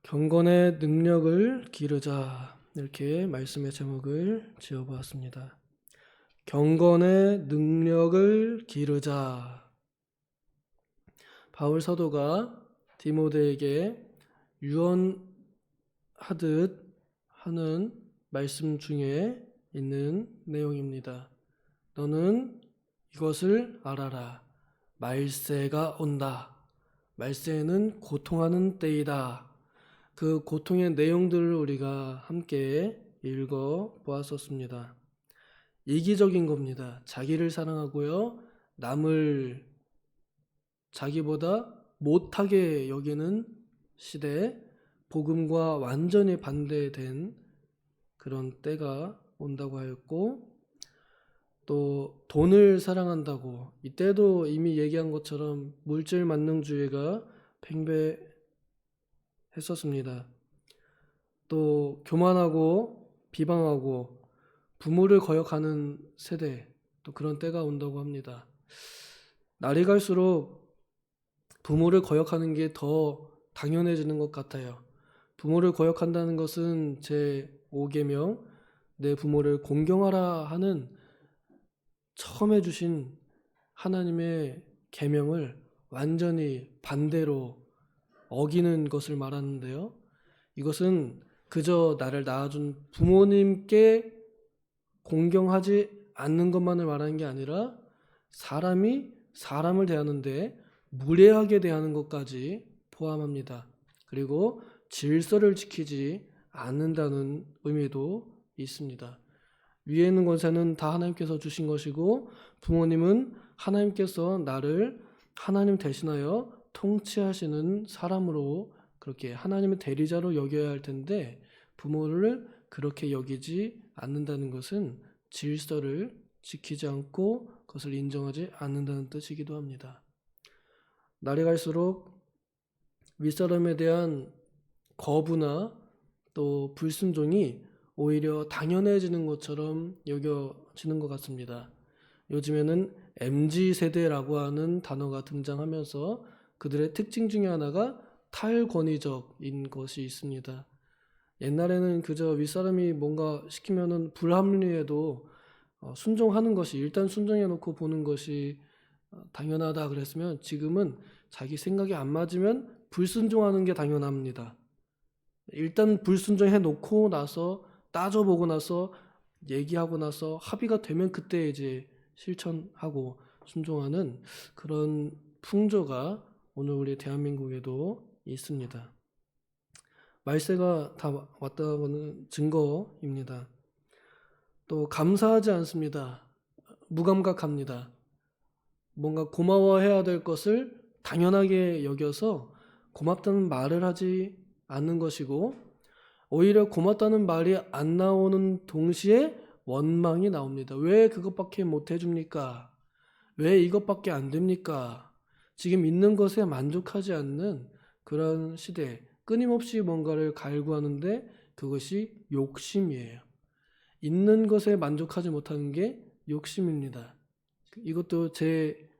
경건의 능력을 기르자, 이렇게 말씀의 제목을 지어보았습니다. 경건의 능력을 기르자. 바울 사도가 디모데에게 유언하듯 하는 말씀 중에 있는 내용입니다. 너는 이것을 알아라. 말세가 온다. 말세는 고통하는 때이다. 그 고통의 내용들을 우리가 함께 읽어 보았었습니다. 이기적인 겁니다. 자기를 사랑하고요, 남을 자기보다 못하게 여기는 시대, 복음과 완전히 반대된 그런 때가 온다고 하였고, 또 돈을 사랑한다고, 이때도 이미 얘기한 것처럼 물질 만능주의가 팽배했었습니다. 또 교만하고 비방하고 부모를 거역하는 세대, 또 그런 때가 온다고 합니다. 날이 갈수록 부모를 거역하는 게 더 당연해지는 것 같아요. 부모를 거역한다는 것은 제 5계명 내 부모를 공경하라 하는 처음 해주신 하나님의 계명을 완전히 반대로 어기는 것을 말하는데요. 이것은 그저 나를 낳아준 부모님께 공경하지 않는 것만을 말하는 게 아니라 사람이 사람을 대하는데 무례하게 대하는 것까지 포함합니다. 그리고 질서를 지키지 않는다는 의미도 있습니다. 위에 있는 권세는 다 하나님께서 주신 것이고, 부모님은 하나님께서 나를 하나님 대신하여 통치하시는 사람으로, 그렇게 하나님의 대리자로 여겨야 할 텐데 부모를 그렇게 여기지 않는다는 것은 질서를 지키지 않고 그것을 인정하지 않는다는 뜻이기도 합니다. 날이 갈수록 윗사람에 대한 거부나 또 불순종이 오히려 당연해지는 것처럼 여겨지는 것 같습니다. 요즘에는 MZ세대라고 하는 단어가 등장하면서 그들의 특징 중에 하나가 탈권위적인 것이 있습니다. 옛날에는 그저 윗사람이 뭔가 시키면은 불합리해도 순종하는 것이, 일단 순종해놓고 보는 것이 당연하다 그랬으면, 지금은 자기 생각이 안 맞으면 불순종하는 게 당연합니다. 일단 불순종해놓고 나서 따져보고 나서 얘기하고 나서 합의가 되면 그때 이제 실천하고 순종하는 그런 풍조가 오늘 우리 대한민국에도 있습니다. 말세가 다 왔다는 증거입니다. 또 감사하지 않습니다. 무감각합니다. 뭔가 고마워해야 될 것을 당연하게 여겨서 고맙다는 말을 하지 않는 것이고, 오히려 고맙다는 말이 안 나오는 동시에 원망이 나옵니다. 왜 그것밖에 못 해줍니까? 왜 이것밖에 안 됩니까? 지금 있는 것에 만족하지 않는 그런 시대, 끊임없이 뭔가를 갈구하는데 그것이 욕심이에요. 있는 것에 만족하지 못하는 게 욕심입니다. 이것도 제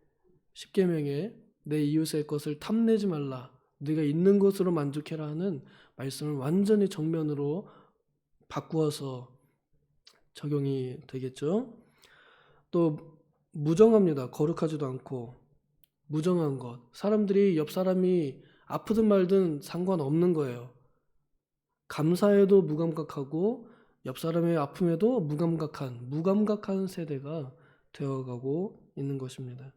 10계명에 내 이웃의 것을 탐내지 말라, 네가 있는 것으로 만족해라 하는 말씀을 완전히 정면으로 바꾸어서 적용이 되겠죠. 또 무정합니다. 거룩하지도 않고 무정한 것. 사람들이 옆 사람이 아프든 말든 상관없는 거예요. 감사해도 무감각하고 옆 사람의 아픔에도 무감각한 세대가 되어가고 있는 것입니다.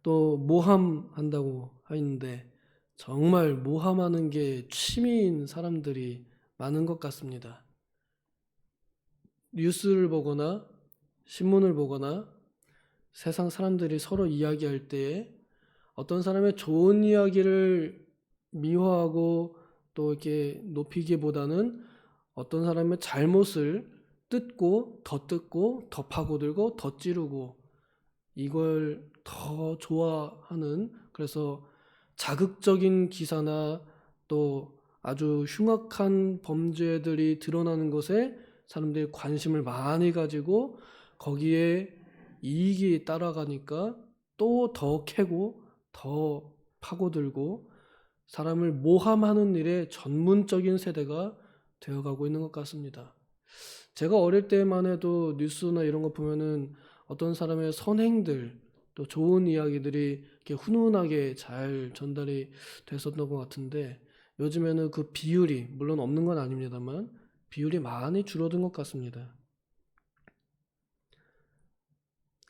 또 모함한다고 하는데 정말 모함하는 게 취미인 사람들이 많은 것 같습니다. 뉴스를 보거나 신문을 보거나 세상 사람들이 서로 이야기할 때 어떤 사람의 좋은 이야기를 미화하고 또 이렇게 높이기보다는 어떤 사람의 잘못을 뜯고 더 파고들고 더 찌르고 이걸 더 좋아하는, 그래서 자극적인 기사나 또 아주 흉악한 범죄들이 드러나는 것에 사람들이 관심을 많이 가지고 거기에 이익이 따라가니까 또 더 캐고 더 파고들고 사람을 모함하는 일에 전문적인 세대가 되어가고 있는 것 같습니다. 제가 어릴 때만 해도 뉴스나 이런 거 보면은 어떤 사람의 선행들 또 좋은 이야기들이 이렇게 훈훈하게 잘 전달이 됐었던 것 같은데 요즘에는 그 비율이 물론 없는 건 아닙니다만 비율이 많이 줄어든 것 같습니다.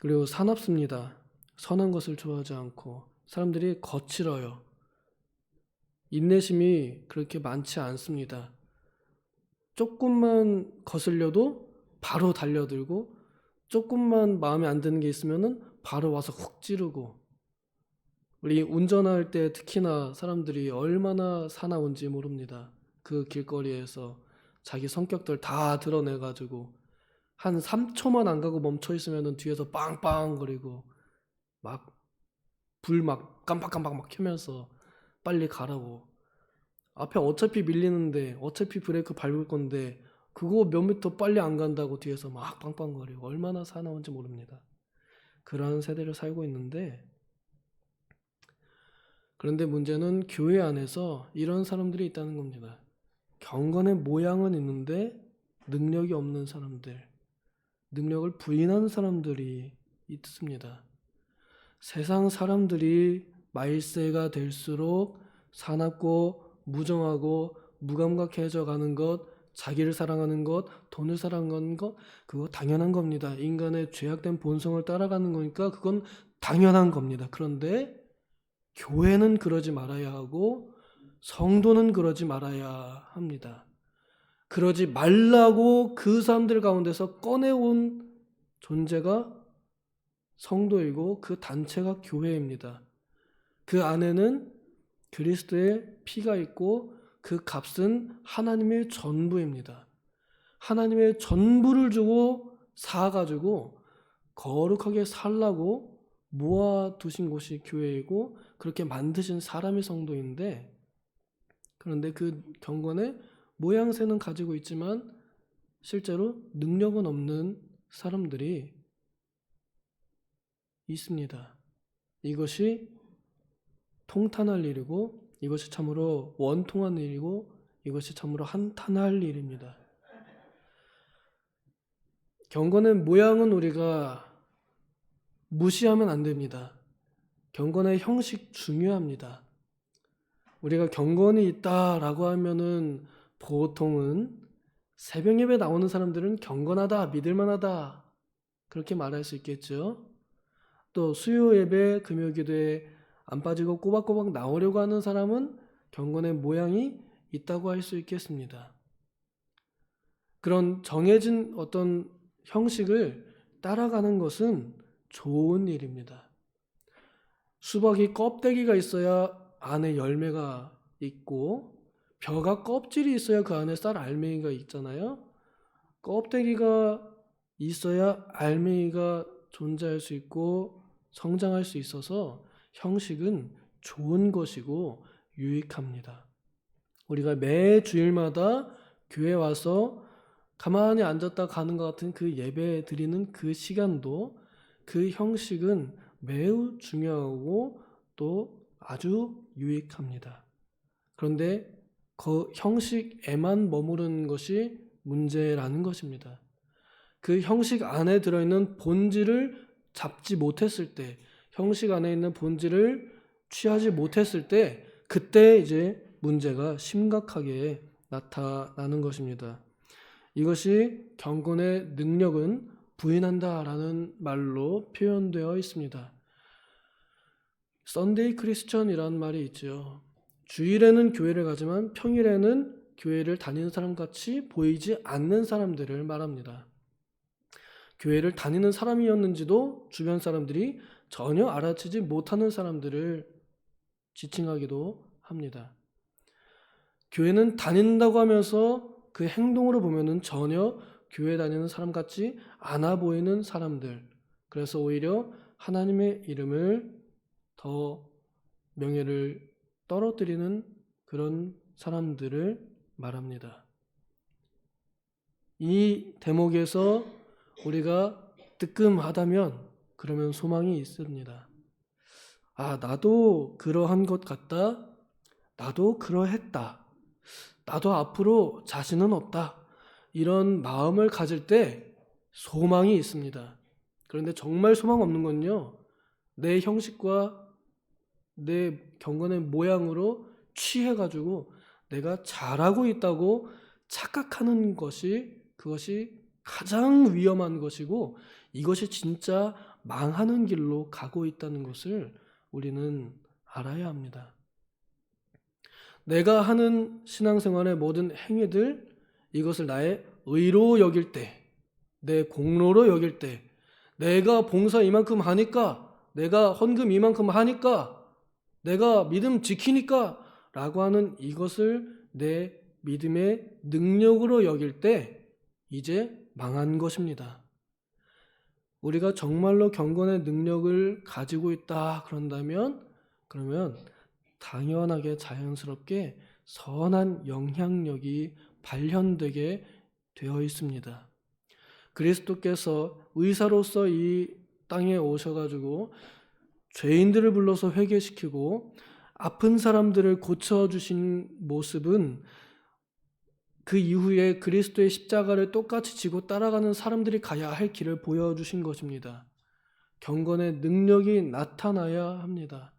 그리고 사납습니다. 선한 것을 좋아하지 않고 사람들이 거칠어요. 인내심이 그렇게 많지 않습니다. 조금만 거슬려도 바로 달려들고 조금만 마음에 안 드는 게 있으면은 바로 와서 훅 찌르고 우리 운전할 때 특히나 사람들이 얼마나 사나운지 모릅니다. 그 길거리에서 자기 성격들 다 드러내가지고 한 3초만 안 가고 멈춰 있으면은 뒤에서 빵빵거리고 막 불 막 깜빡깜빡 막 켜면서 빨리 가라고. 앞에 어차피 밀리는데 어차피 브레이크 밟을 건데 그거 몇 미터 빨리 안 간다고 뒤에서 막 빵빵거리고 얼마나 사나운지 모릅니다. 그러한 세대를 살고 있는데 그런데 문제는 교회 안에서 이런 사람들이 있다는 겁니다. 경건의 모양은 있는데 능력이 없는 사람들, 능력을 부인하는 사람들이 있습니다. 세상 사람들이 말세가 될수록 사납고 무정하고 무감각해져 가는 것, 자기를 사랑하는 것, 돈을 사랑하는 것, 그거 당연한 겁니다. 인간의 죄악된 본성을 따라가는 거니까 그건 당연한 겁니다. 그런데 교회는 그러지 말아야 하고 성도는 그러지 말아야 합니다. 그러지 말라고 그 사람들 가운데서 꺼내온 존재가 성도이고 그 단체가 교회입니다. 그 안에는 그리스도의 피가 있고 그 값은 하나님의 전부입니다. 하나님의 전부를 주고 사가지고 거룩하게 살라고 모아두신 곳이 교회이고 그렇게 만드신 사람이 성도인데 그런데 그 경건의 모양새는 가지고 있지만 실제로 능력은 없는 사람들이 있습니다. 이것이 통탄할 일이고 이것이 참으로 원통한 일이고 이것이 참으로 한탄할 일입니다. 경건의 모양은 우리가 무시하면 안 됩니다. 경건의 형식 중요합니다. 우리가 경건이 있다라고 하면은 보통은 새벽 예배 나오는 사람들은 경건하다, 믿을만하다 그렇게 말할 수 있겠죠. 또 수요 예배, 금요 기도에 안 빠지고 꼬박꼬박 나오려고 하는 사람은 경건의 모양이 있다고 할 수 있겠습니다. 그런 정해진 어떤 형식을 따라가는 것은 좋은 일입니다. 수박이 껍데기가 있어야 안에 열매가 있고 벼가 껍질이 있어야 그 안에 쌀 알맹이가 있잖아요. 껍데기가 있어야 알맹이가 존재할 수 있고 성장할 수 있어서 형식은 좋은 것이고 유익합니다. 우리가 매 주일마다 교회 와서 가만히 앉았다 가는 것 같은 그 예배 드리는 그 시간도 그 형식은 매우 중요하고 또 아주 유익합니다. 그런데 그 형식에만 머무르는 것이 문제라는 것입니다. 그 형식 안에 들어있는 본질을 잡지 못했을 때, 형식 안에 있는 본질을 취하지 못했을 때, 그때 이제 문제가 심각하게 나타나는 것입니다. 이것이 경건의 능력은 부인한다라는 말로 표현되어 있습니다. 썬데이 크리스천이라는 말이 있죠. 주일에는 교회를 가지만 평일에는 교회를 다니는 사람 같이 보이지 않는 사람들을 말합니다. 교회를 다니는 사람이었는지도 주변 사람들이 전혀 알아채지 못하는 사람들을 지칭하기도 합니다. 교회는 다닌다고 하면서 그 행동으로 보면은 전혀 교회 다니는 사람 같지 않아 보이는 사람들. 그래서 오히려 하나님의 이름을 더 명예를 떨어뜨리는 그런 사람들을 말합니다. 이 대목에서 우리가 뜨끔하다면 그러면 소망이 있습니다. 아, 나도 그러한 것 같다. 나도 그러했다. 나도 앞으로 자신은 없다. 이런 마음을 가질 때 소망이 있습니다. 그런데 정말 소망 없는 건요, 내 형식과 내 경건의 모양으로 취해가지고 내가 잘하고 있다고 착각하는 그것이 가장 위험한 것이고, 이것이 진짜 망하는 길로 가고 있다는 것을 우리는 알아야 합니다. 내가 하는 신앙생활의 모든 행위들, 이것을 나의 의로 여길 때, 내 공로로 여길 때, 내가 봉사 이만큼 하니까, 내가 헌금 이만큼 하니까, 내가 믿음 지키니까 라고 하는 이것을 내 믿음의 능력으로 여길 때 이제 망한 것입니다. 우리가 정말로 경건의 능력을 가지고 있다 그러면 당연하게 자연스럽게 선한 영향력이 발현되게 되어 있습니다. 그리스도께서 의사로서 이 땅에 오셔가지고 죄인들을 불러서 회개시키고 아픈 사람들을 고쳐주신 모습은 그 이후에 그리스도의 십자가를 똑같이 지고 따라가는 사람들이 가야 할 길을 보여주신 것입니다. 경건의 능력이 나타나야 합니다.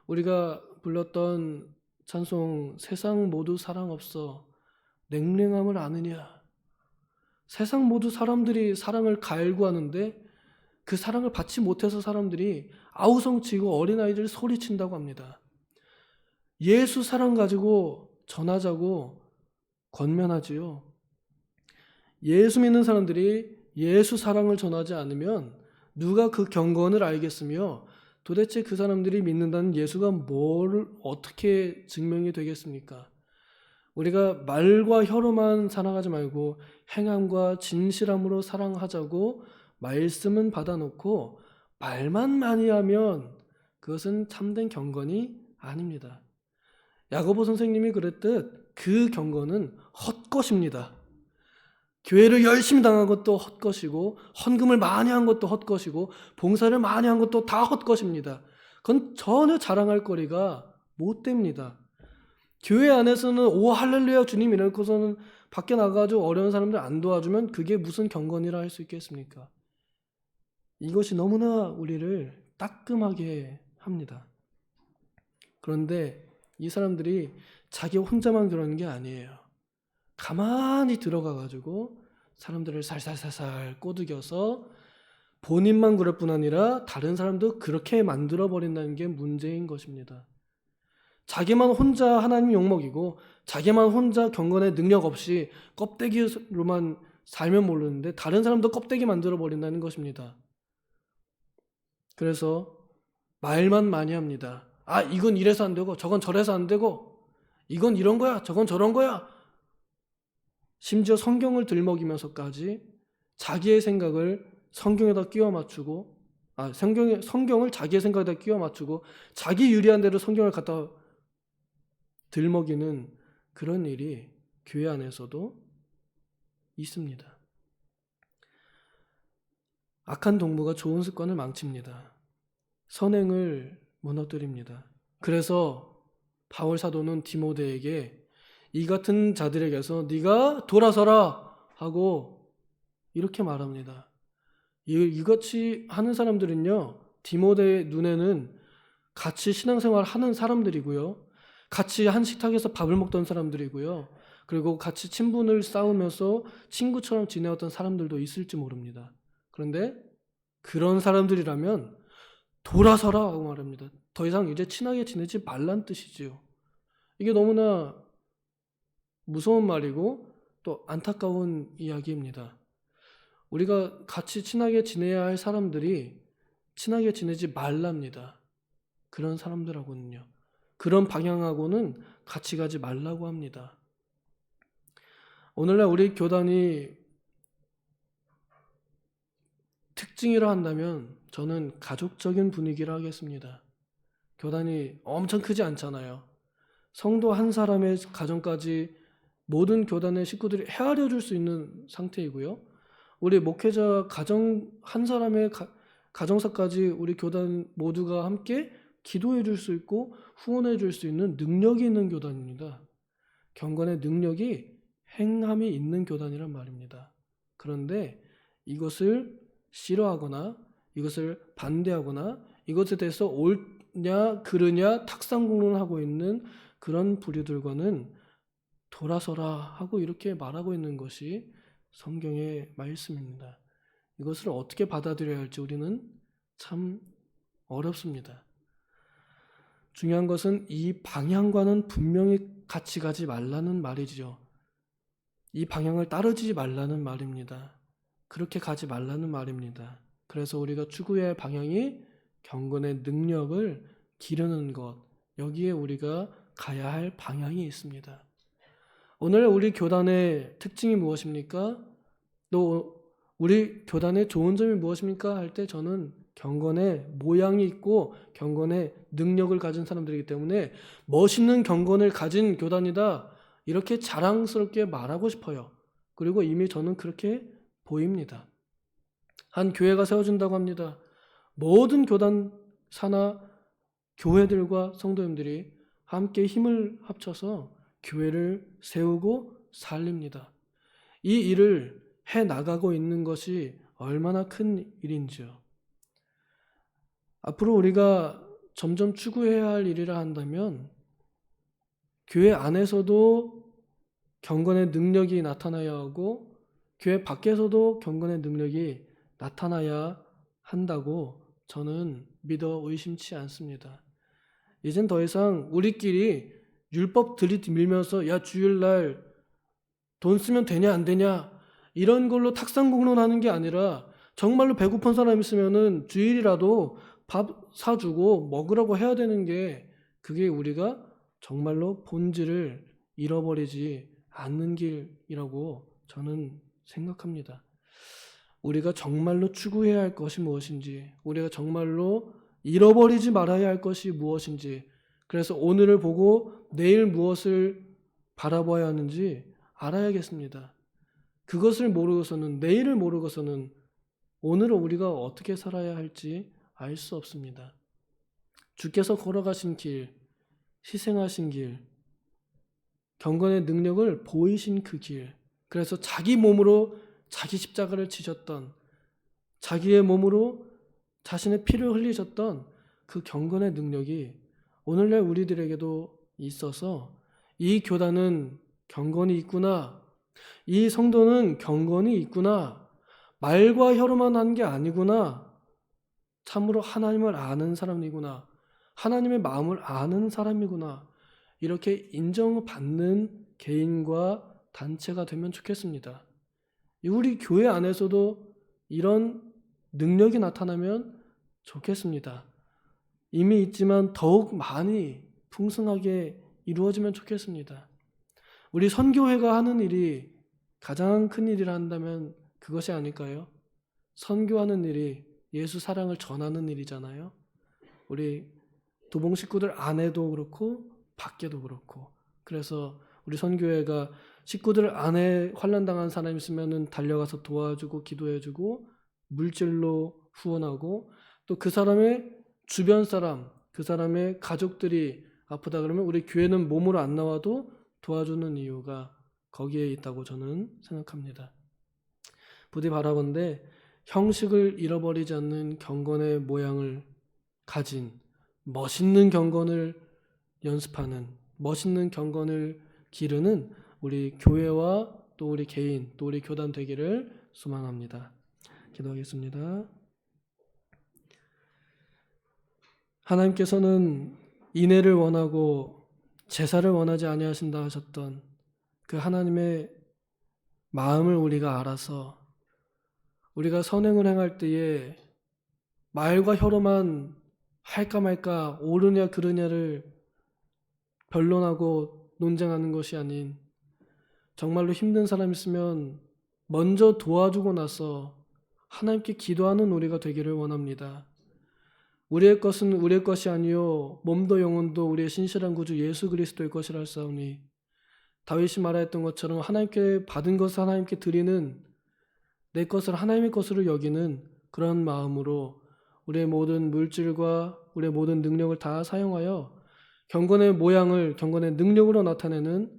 우리가 불렀던 찬송, 세상 모두 사랑 없어 냉랭함을 아느냐. 세상 모두 사람들이 사랑을 갈구하는데 그 사랑을 받지 못해서 사람들이 아우성치고 어린아이들 소리친다고 합니다. 예수 사랑 가지고 전하자고 권면하지요. 예수 믿는 사람들이 예수 사랑을 전하지 않으면 누가 그 경건을 알겠으며 도대체 그 사람들이 믿는다는 예수가 뭘 어떻게 증명이 되겠습니까? 우리가 말과 혀로만 사랑하지 말고 행함과 진실함으로 사랑하자고 말씀은 받아놓고 말만 많이 하면 그것은 참된 경건이 아닙니다. 야고보 선생님이 그랬듯 그 경건은 헛것입니다. 교회를 열심히 당한 것도 헛것이고 헌금을 많이 한 것도 헛것이고 봉사를 많이 한 것도 다 헛것입니다. 그건 전혀 자랑할 거리가 못 됩니다. 교회 안에서는 오 할렐루야 주님 이러고서는 밖에 나가가지고 어려운 사람들 안 도와주면 그게 무슨 경건이라 할 수 있겠습니까? 이것이 너무나 우리를 따끔하게 합니다. 그런데 이 사람들이 자기 혼자만 그러는 게 아니에요. 가만히 들어가가지고 사람들을 살살살살 꼬드겨서 본인만 그럴 뿐 아니라 다른 사람도 그렇게 만들어버린다는 게 문제인 것입니다. 자기만 혼자 하나님 욕먹이고 자기만 혼자 경건의 능력 없이 껍데기로만 살면 모르는데 다른 사람도 껍데기 만들어버린다는 것입니다. 그래서 말만 많이 합니다. 아, 이건 이래서 안 되고 저건 저래서 안 되고 이건 이런 거야 저건 저런 거야. 심지어 성경을 들먹이면서까지 자기의 생각을 성경에다 끼워 맞추고 성경을 자기의 생각에다 끼워 맞추고 자기 유리한 대로 성경을 갖다 들먹이는 그런 일이 교회 안에서도 있습니다. 악한 동무가 좋은 습관을 망칩니다. 선행을 무너뜨립니다. 그래서 바울 사도는 디모데에게 이 같은 자들에게서 네가 돌아서라 하고 이렇게 말합니다. 이같이 하는 사람들은요, 디모데의 눈에는 같이 신앙생활 하는 사람들이고요, 같이 한 식탁에서 밥을 먹던 사람들이고요, 그리고 같이 친분을 쌓으면서 친구처럼 지내었던 사람들도 있을지 모릅니다. 그런데 그런 사람들이라면 돌아서라 하고 말합니다. 더 이상 이제 친하게 지내지 말란 뜻이지요. 이게 너무나 무서운 말이고 또 안타까운 이야기입니다. 우리가 같이 친하게 지내야 할 사람들이 친하게 지내지 말랍니다. 그런 사람들하고는요. 그런 방향하고는 같이 가지 말라고 합니다. 오늘날 우리 교단이 특징이라 한다면 저는 가족적인 분위기라 하겠습니다. 교단이 엄청 크지 않잖아요. 성도 한 사람의 가정까지 모든 교단의 식구들이 헤아려 줄 수 있는 상태이고요. 우리 목회자 가정 한 사람의 가정사까지 우리 교단 모두가 함께 기도해 줄 수 있고 후원해 줄 수 있는 능력이 있는 교단입니다. 경건의 능력이 행함이 있는 교단이란 말입니다. 그런데 이것을 싫어하거나 이것을 반대하거나 이것에 대해서 옳냐 그르냐 탁상공론을 하고 있는 그런 부류들과는 돌아서라 하고 이렇게 말하고 있는 것이 성경의 말씀입니다. 이것을 어떻게 받아들여야 할지 우리는 참 어렵습니다. 중요한 것은 이 방향과는 분명히 같이 가지 말라는 말이죠. 이 방향을 따르지 말라는 말입니다. 그렇게 가지 말라는 말입니다. 그래서 우리가 추구해야 할 방향이 경건의 능력을 기르는 것, 여기에 우리가 가야 할 방향이 있습니다. 오늘 우리 교단의 특징이 무엇입니까? 또 우리 교단의 좋은 점이 무엇입니까? 할 때 저는 경건의 모양이 있고 경건의 능력을 가진 사람들이기 때문에 멋있는 경건을 가진 교단이다 이렇게 자랑스럽게 말하고 싶어요. 그리고 이미 저는 그렇게 보입니다. 한 교회가 세워진다고 합니다. 모든 교단 사나 교회들과 성도님들이 함께 힘을 합쳐서 교회를 세우고 살립니다. 이 일을 해 나가고 있는 것이 얼마나 큰 일인지요. 앞으로 우리가 점점 추구해야 할 일이라 한다면 교회 안에서도 경건의 능력이 나타나야 하고 교회 밖에서도 경건의 능력이 나타나야 한다고 저는 믿어 의심치 않습니다. 이젠 더 이상 우리끼리 율법 들이밀면서 야 주일날 돈 쓰면 되냐 안 되냐 이런 걸로 탁상공론하는 게 아니라 정말로 배고픈 사람 있으면은 주일이라도 밥 사주고 먹으라고 해야 되는 게 그게 우리가 정말로 본질을 잃어버리지 않는 길이라고 저는 생각합니다. 우리가 정말로 추구해야 할 것이 무엇인지, 우리가 정말로 잃어버리지 말아야 할 것이 무엇인지, 그래서 오늘을 보고 내일 무엇을 바라봐야 하는지 알아야겠습니다. 그것을 모르고서는, 내일을 모르고서는 오늘을 우리가 어떻게 살아야 할지 알 수 없습니다. 주께서 걸어가신 길, 희생하신 길, 경건의 능력을 보이신 그 길, 그래서 자기 몸으로 자기 십자가를 지셨던, 자기의 몸으로 자신의 피를 흘리셨던 그 경건의 능력이 오늘날 우리들에게도 있어서 이 교단은 경건이 있구나, 이 성도는 경건이 있구나, 말과 혀로만 한 게 아니구나, 참으로 하나님을 아는 사람이구나, 하나님의 마음을 아는 사람이구나, 이렇게 인정받는 개인과 단체가 되면 좋겠습니다. 우리 교회 안에서도 이런 능력이 나타나면 좋겠습니다. 이미 있지만 더욱 많이 풍성하게 이루어지면 좋겠습니다. 우리 선교회가 하는 일이 가장 큰 일이라 한다면 그것이 아닐까요? 선교하는 일이 예수 사랑을 전하는 일이잖아요. 우리 도봉 식구들 안에도 그렇고 밖에도 그렇고, 그래서 우리 선교회가 식구들 안에 환난당한 사람 있으면 달려가서 도와주고 기도해주고 물질로 후원하고, 또 그 사람의 주변 사람, 그 사람의 가족들이 아프다 그러면 우리 교회는 몸으로 안 나와도 도와주는 이유가 거기에 있다고 저는 생각합니다. 부디 바라건대 형식을 잃어버리지 않는 경건의 모양을 가진 멋있는 경건을 연습하는, 멋있는 경건을 기르는 우리 교회와 또 우리 개인, 또 우리 교단 되기를 소망합니다. 기도하겠습니다. 하나님께서는 인애를 원하고 제사를 원하지 아니하신다 하셨던 그 하나님의 마음을 우리가 알아서 우리가 선행을 행할 때에 말과 혀로만 할까 말까, 옳으냐 그르냐를 변론하고 논쟁하는 것이 아닌, 정말로 힘든 사람 있으면 먼저 도와주고 나서 하나님께 기도하는 우리가 되기를 원합니다. 우리의 것은 우리의 것이 아니요 몸도 영혼도 우리의 신실한 구주 예수 그리스도의 것이라 할사오니, 다윗이 말하였던 것처럼 하나님께 받은 것을 하나님께 드리는, 내 것을 하나님의 것으로 여기는 그런 마음으로 우리의 모든 물질과 우리의 모든 능력을 다 사용하여 경건의 모양을 경건의 능력으로 나타내는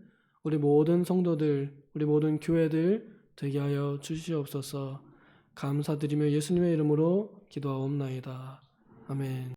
우리 모든 성도들, 우리 모든 교회들 되게 하여 주시옵소서. 감사드리며 예수님의 이름으로 기도하옵나이다. 아멘.